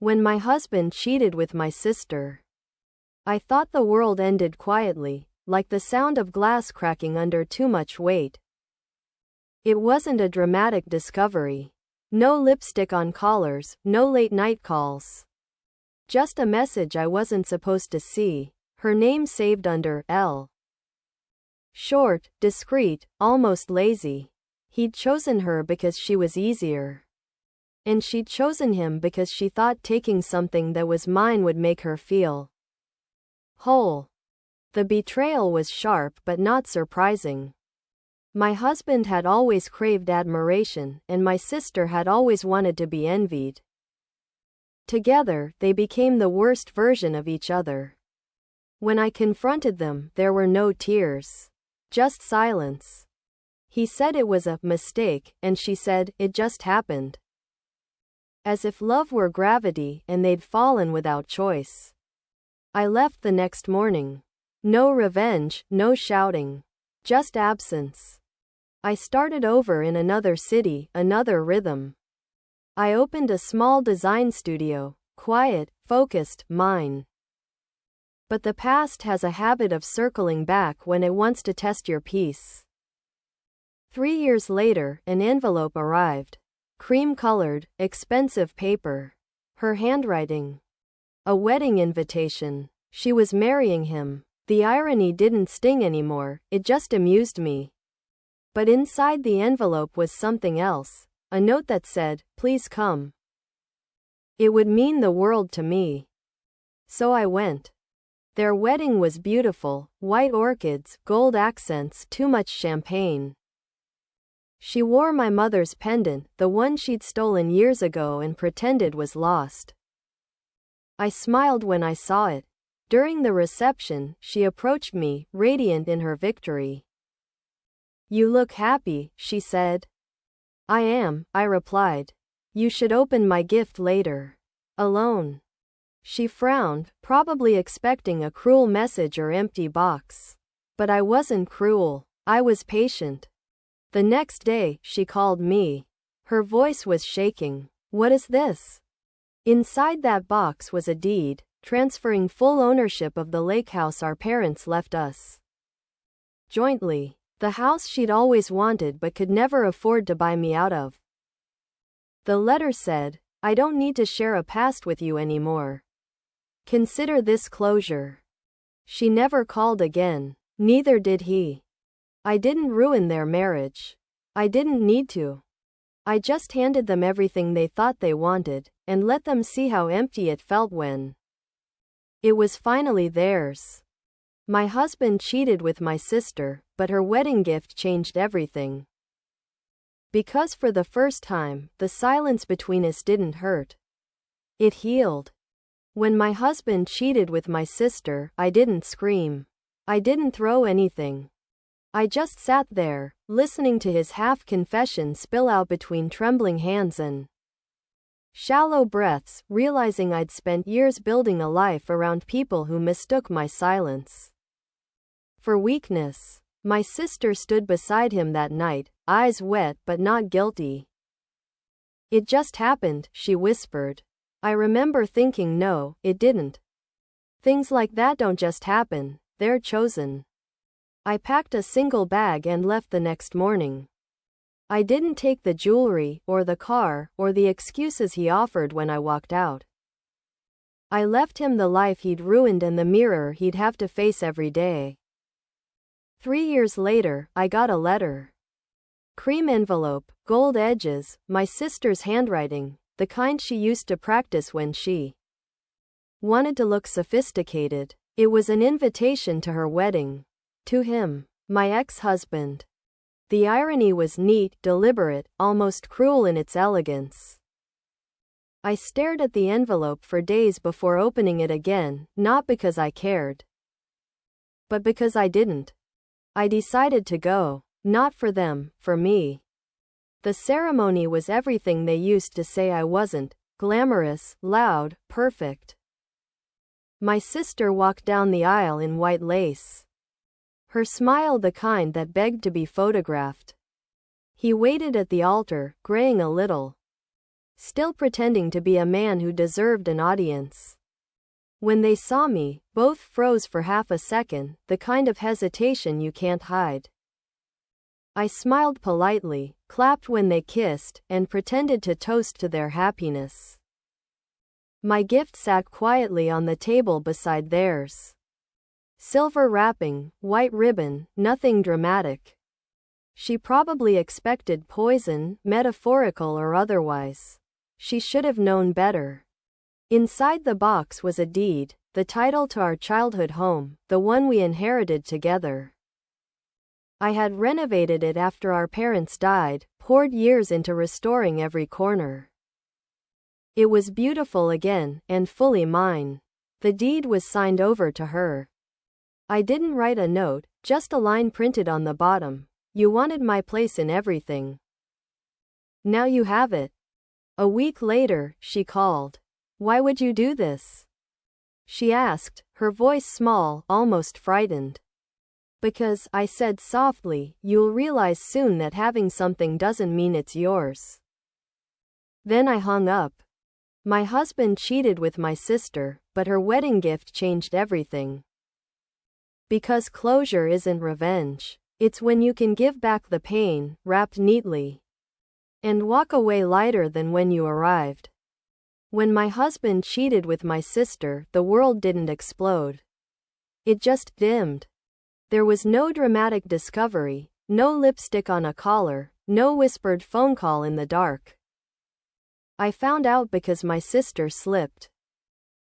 When my husband cheated with my sister, I thought the world ended quietly, like the sound of glass cracking under too much weight. It wasn't a dramatic discovery. No lipstick on collars, no late-night calls. Just a message I wasn't supposed to see, her name saved under L. Short, discreet, almost lazy. He'd chosen her because she was easier. And she'd chosen him because she thought taking something that was mine would make her feel whole. The betrayal was sharp but not surprising. My husband had always craved admiration, and my sister had always wanted to be envied. Together, they became the worst version of each other. When I confronted them, there were no tears. Just silence. He said it was a mistake, and she said, it just happened. As if love were gravity and they'd fallen without choice. I left the next morning. No revenge, no shouting. Just absence. I started over in another city, another rhythm. I opened a small design studio, quiet, focused, mine. But the past has a habit of circling back when it wants to test your peace. 3 years later, an envelope arrived. Cream-colored, expensive paper. Her handwriting. A wedding invitation. She was marrying him. The irony didn't sting anymore, it just amused me. But inside the envelope was something else. A note that said, please come. It would mean the world to me. So I went. Their wedding was beautiful, white orchids, gold accents, too much champagne. She wore my mother's pendant, the one she'd stolen years ago and pretended was lost. I smiled when I saw it. During the reception, she approached me, radiant in her victory. You look happy, she said. I am, I replied. You should open my gift later. Alone. She frowned, probably expecting a cruel message or empty box. But I wasn't cruel. I was patient. The next day, she called me. Her voice was shaking. What is this? Inside that box was a deed, transferring full ownership of the lake house our parents left us. Jointly. The house she'd always wanted but could never afford to buy me out of. The letter said, I don't need to share a past with you anymore. Consider this closure. She never called again. Neither did he. I didn't ruin their marriage. I didn't need to. I just handed them everything they thought they wanted, and let them see how empty it felt when it was finally theirs. My husband cheated with my sister, but her wedding gift changed everything. Because for the first time, the silence between us didn't hurt. It healed. When my husband cheated with my sister, I didn't scream. I didn't throw anything. I just sat there, listening to his half-confession spill out between trembling hands and shallow breaths, realizing I'd spent years building a life around people who mistook my silence for weakness. My sister stood beside him that night, eyes wet but not guilty. It just happened, she whispered. I remember thinking no, it didn't. Things like that don't just happen, they're chosen. I packed a single bag and left the next morning. I didn't take the jewelry, or the car, or the excuses he offered when I walked out. I left him the life he'd ruined and the mirror he'd have to face every day. 3 years later, I got a letter. Cream envelope, gold edges, my sister's handwriting, the kind she used to practice when she wanted to look sophisticated. It was an invitation to her wedding. To him, my ex-husband. The irony was neat, deliberate, almost cruel in its elegance. I stared at the envelope for days before opening it again, not because I cared, but because I didn't. I decided to go, not for them, for me. The ceremony was everything they used to say I wasn't: glamorous, loud, perfect. My sister walked down the aisle in white lace. Her smile the kind that begged to be photographed. He waited at the altar, graying a little. still pretending to be a man who deserved an audience. When they saw me, both froze for half a second, the kind of hesitation you can't hide. I smiled politely, clapped when they kissed, and pretended to toast to their happiness. My gift sat quietly on the table beside theirs. Silver wrapping, white ribbon, nothing dramatic. She probably expected poison, metaphorical or otherwise. She should have known better. Inside the box was a deed, the title to our childhood home, the one we inherited together. I had renovated it after our parents died, poured years into restoring every corner. It was beautiful again, and fully mine. The deed was signed over to her. I didn't write a note, just a line printed on the bottom. You wanted my place in everything. Now you have it. A week later, she called. Why would you do this? She asked, her voice small, almost frightened. Because, I said softly, you'll realize soon that having something doesn't mean it's yours. Then I hung up. My husband cheated with my sister, but her wedding gift changed everything. Because closure isn't revenge. It's when you can give back the pain, wrapped neatly, and walk away lighter than when you arrived. When my husband cheated with my sister, the world didn't explode. It just dimmed. There was no dramatic discovery, no lipstick on a collar, no whispered phone call in the dark. I found out because my sister slipped.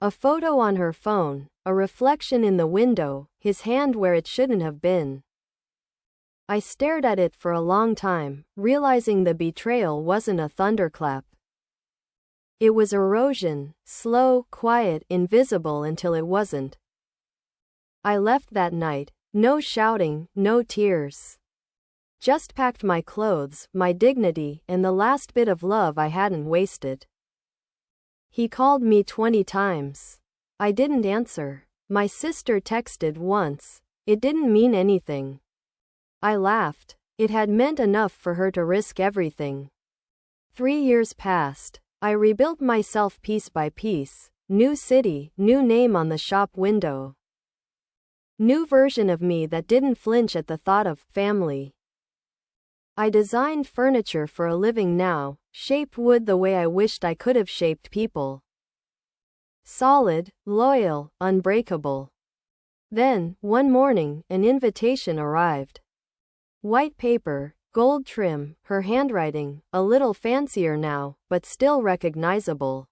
A photo on her phone, a reflection in the window, his hand where it shouldn't have been. I stared at it for a long time, realizing the betrayal wasn't a thunderclap. It was erosion, slow, quiet, invisible until it wasn't. I left that night, no shouting, no tears. Just packed my clothes, my dignity, and the last bit of love I hadn't wasted. He called me 20 times. I didn't answer. My sister texted once. It didn't mean anything. I laughed. It had meant enough for her to risk everything. 3 years passed. I rebuilt myself piece by piece. New city, new name on the shop window. New version of me that didn't flinch at the thought of family. I designed furniture for a living now, shaped wood the way I wished I could have shaped people. Solid, loyal, unbreakable. Then, one morning, an invitation arrived. White paper, gold trim, her handwriting, a little fancier now, but still recognizable.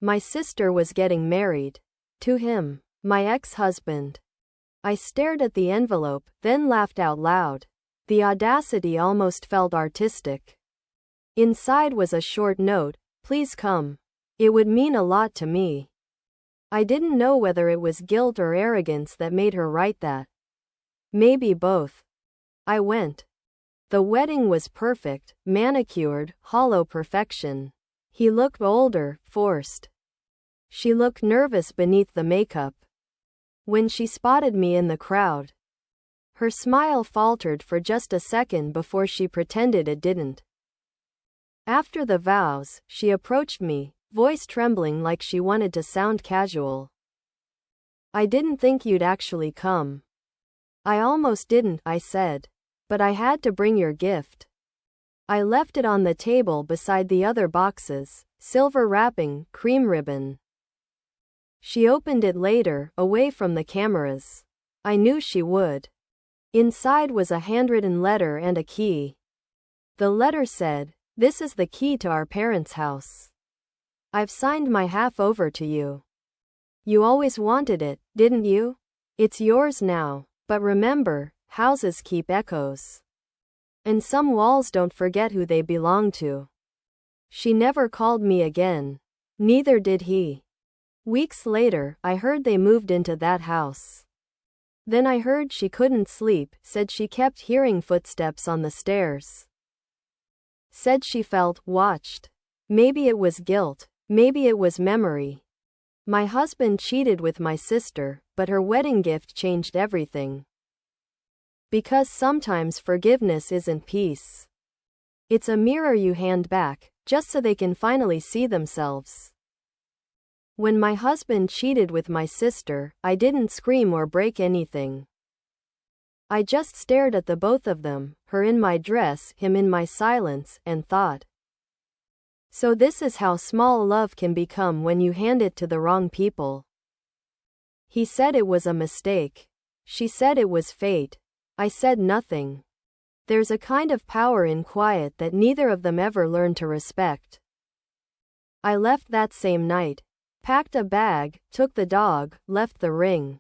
My sister was getting married. To him, my ex-husband. I stared at the envelope, then laughed out loud. The audacity almost felt artistic. Inside was a short note, please come. It would mean a lot to me. I didn't know whether it was guilt or arrogance that made her write that. Maybe both. I went. The wedding was perfect, manicured, hollow perfection. He looked older, forced. She looked nervous beneath the makeup. When she spotted me in the crowd, her smile faltered for just a second before she pretended it didn't. After the vows, she approached me, voice trembling like she wanted to sound casual. I didn't think you'd actually come. I almost didn't, I said. But I had to bring your gift. I left it on the table beside the other boxes, silver wrapping, cream ribbon. She opened it later, away from the cameras. I knew she would. Inside was a handwritten letter and a key. The letter said, "This is the key to our parents' house. I've signed my half over to you. You always wanted it, didn't you? It's yours now, but remember, houses keep echoes. And some walls don't forget who they belong to." She never called me again. Neither did he. Weeks later, I heard they moved into that house. Then I heard she couldn't sleep, said she kept hearing footsteps on the stairs. Said she felt watched. Maybe it was guilt, maybe it was memory. My husband cheated with my sister, but her wedding gift changed everything. Because sometimes forgiveness isn't peace. It's a mirror you hand back, just so they can finally see themselves. When my husband cheated with my sister, I didn't scream or break anything. I just stared at the both of them, her in my dress, him in my silence, and thought. So this is how small love can become when you hand it to the wrong people. He said it was a mistake. She said it was fate. I said nothing. There's a kind of power in quiet that neither of them ever learned to respect. I left that same night. Packed a bag, took the dog, left the ring.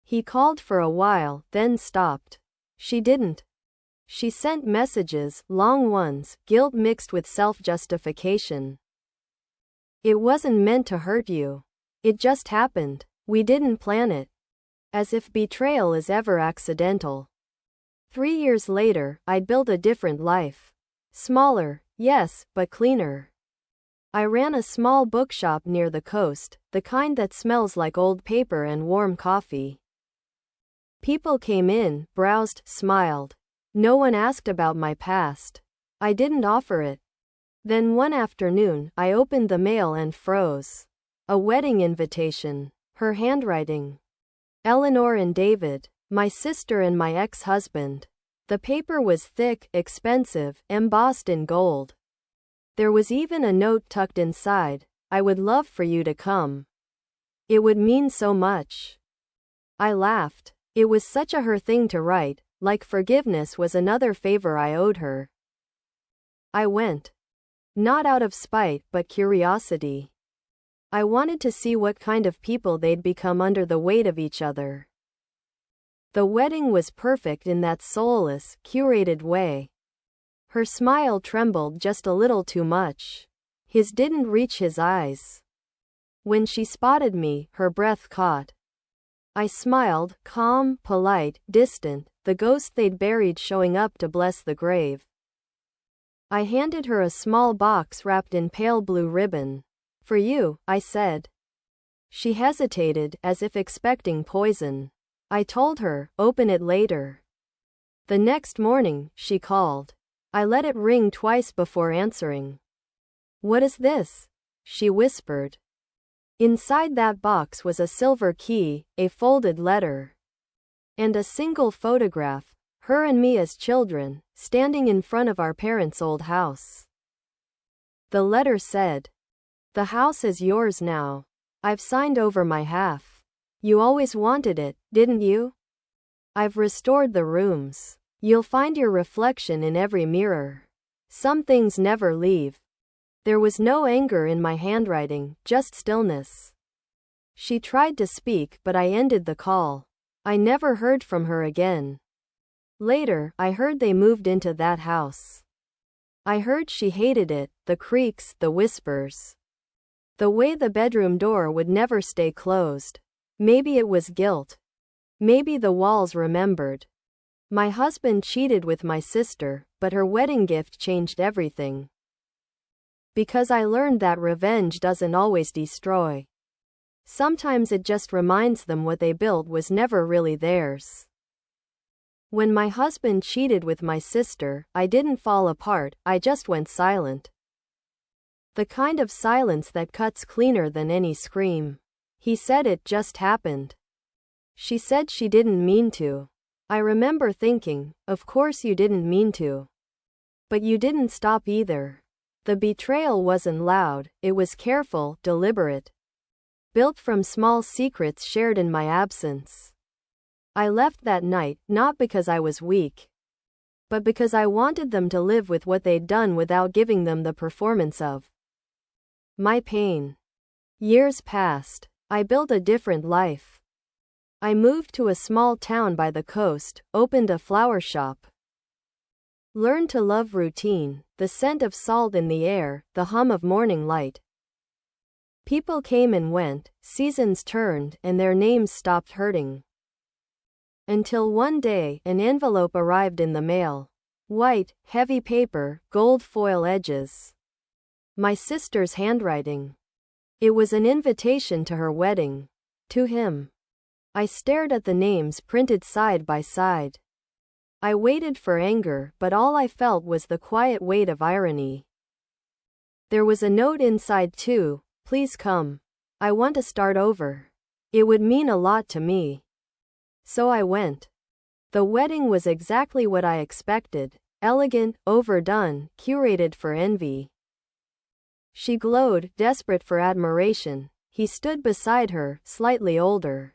He called for a while, then stopped. She didn't. She sent messages, long ones, guilt mixed with self-justification. It wasn't meant to hurt you. It just happened. We didn't plan it. As if betrayal is ever accidental. 3 years later, I'd built a different life. Smaller, yes, but cleaner. I ran a small bookshop near the coast, the kind that smells like old paper and warm coffee. People came in, browsed, smiled. No one asked about my past. I didn't offer it. Then one afternoon, I opened the mail and froze. A wedding invitation. Her handwriting. Eleanor and David, my sister and my ex-husband. The paper was thick, expensive, embossed in gold. There was even a note tucked inside. I would love for you to come. It would mean so much. I laughed. It was such a her thing to write, like forgiveness was another favor I owed her. I went. Not out of spite, but curiosity. I wanted to see what kind of people they'd become under the weight of each other. The wedding was perfect in that soulless, curated way. Her smile trembled just a little too much. His didn't reach his eyes. When she spotted me, her breath caught. I smiled, calm, polite, distant, the ghost they'd buried showing up to bless the grave. I handed her a small box wrapped in pale blue ribbon. For you, I said. She hesitated, as if expecting poison. I told her, open it later. The next morning, she called. I let it ring twice before answering. What is this? She whispered. Inside that box was a silver key, a folded letter. And a single photograph, her and me as children, standing in front of our parents' old house. The letter said, "The house is yours now. I've signed over my half. You always wanted it, didn't you? I've restored the rooms. You'll find your reflection in every mirror. Some things never leave." There was no anger in my handwriting, just stillness. She tried to speak, but I ended the call. I never heard from her again. Later, I heard they moved into that house. I heard she hated it, the creaks, the whispers. The way the bedroom door would never stay closed. Maybe it was guilt. Maybe the walls remembered. My husband cheated with my sister, but her wedding gift changed everything. Because I learned that revenge doesn't always destroy. Sometimes it just reminds them what they built was never really theirs. When my husband cheated with my sister, I didn't fall apart, I just went silent. The kind of silence that cuts cleaner than any scream. He said it just happened. She said she didn't mean to. I remember thinking, of course you didn't mean to. But you didn't stop either. The betrayal wasn't loud, it was careful, deliberate. Built from small secrets shared in my absence. I left that night, not because I was weak, but because I wanted them to live with what they'd done without giving them the performance of my pain. Years passed. I built a different life. I moved to a small town by the coast, opened a flower shop. Learned to love routine, the scent of salt in the air, the hum of morning light. People came and went, seasons turned, and their names stopped hurting. Until one day, an envelope arrived in the mail. White, heavy paper, gold foil edges. My sister's handwriting. It was an invitation to her wedding. To him. I stared at the names printed side by side. I waited for anger, but all I felt was the quiet weight of irony. There was a note inside too. Please come. I want to start over. It would mean a lot to me. So I went. The wedding was exactly what I expected. Elegant, overdone, curated for envy. She glowed, desperate for admiration. He stood beside her, slightly older.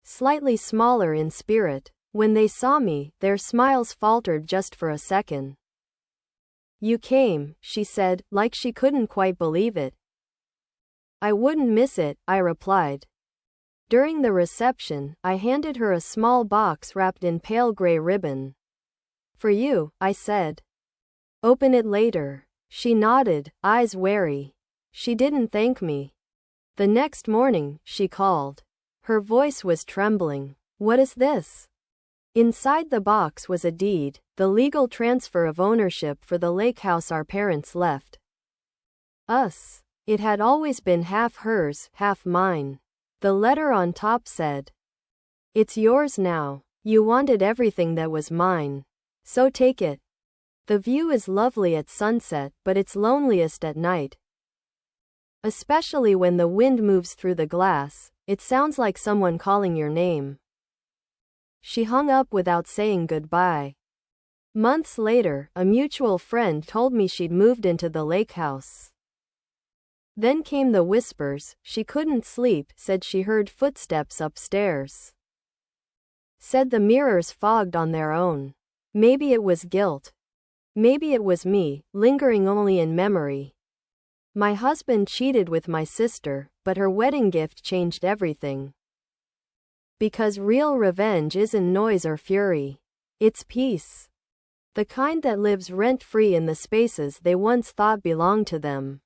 Slightly smaller in spirit. When they saw me, their smiles faltered just for a second. You came, she said, like she couldn't quite believe it. I wouldn't miss it, I replied. During the reception, I handed her a small box wrapped in pale gray ribbon. For you, I said. Open it later. She nodded, eyes wary. She didn't thank me. The next morning, she called. Her voice was trembling. What is this? Inside the box was a deed, the legal transfer of ownership for the lake house our parents left us. It had always been half hers, half mine. The letter on top said, "It's yours now. You wanted everything that was mine. So take it. The view is lovely at sunset, but it's loneliest at night. Especially when the wind moves through the glass, it sounds like someone calling your name." She hung up without saying goodbye. Months later, a mutual friend told me she'd moved into the lake house. Then came the whispers. She couldn't sleep, said she heard footsteps upstairs. Said the mirrors fogged on their own. Maybe it was guilt. Maybe it was me, lingering only in memory. My husband cheated with my sister, but her wedding gift changed everything. Because real revenge isn't noise or fury. It's peace. The kind that lives rent-free in the spaces they once thought belonged to them.